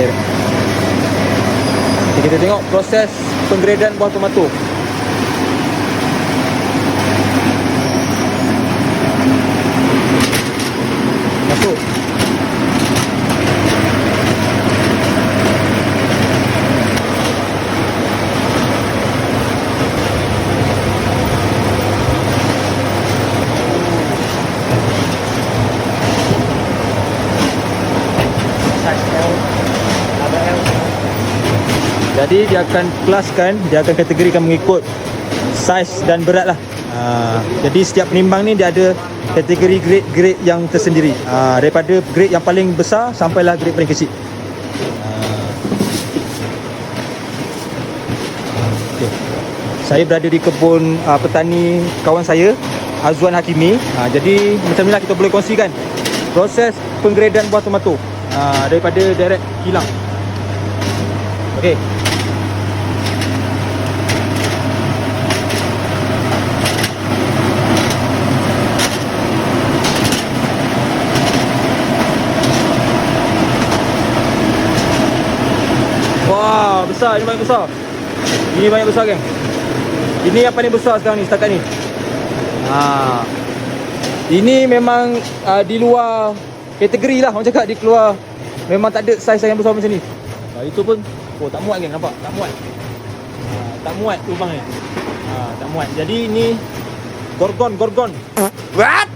direct. Okay, kita tengok proses penggradean buah tomato. Masuk. Jadi dia akan kelaskan, dia akan kategorikan mengikut saiz dan berat lah. Jadi setiap penimbang ni dia ada kategori grade-grade yang tersendiri. Daripada grade yang paling besar sampailah grade paling kecil. Okay. Saya berada di kebun petani kawan saya, Azwan Hakimi. Jadi macam inilah kita boleh kongsikan proses penggradean buah tomato daripada direct kilang. Okey. Wah, besar, ini banyak besar. Ini banyak besar, geng. Ini yang paling besar sekarang ni, setakat ni. Ini memang di luar kategori lah, orang cakap di keluar. Memang tak ada saiz yang besar macam ni. Itu pun, tak muat, geng, nampak? Tak muat. Tak muat lubang ni. Tak muat. Jadi ni gorgon. What?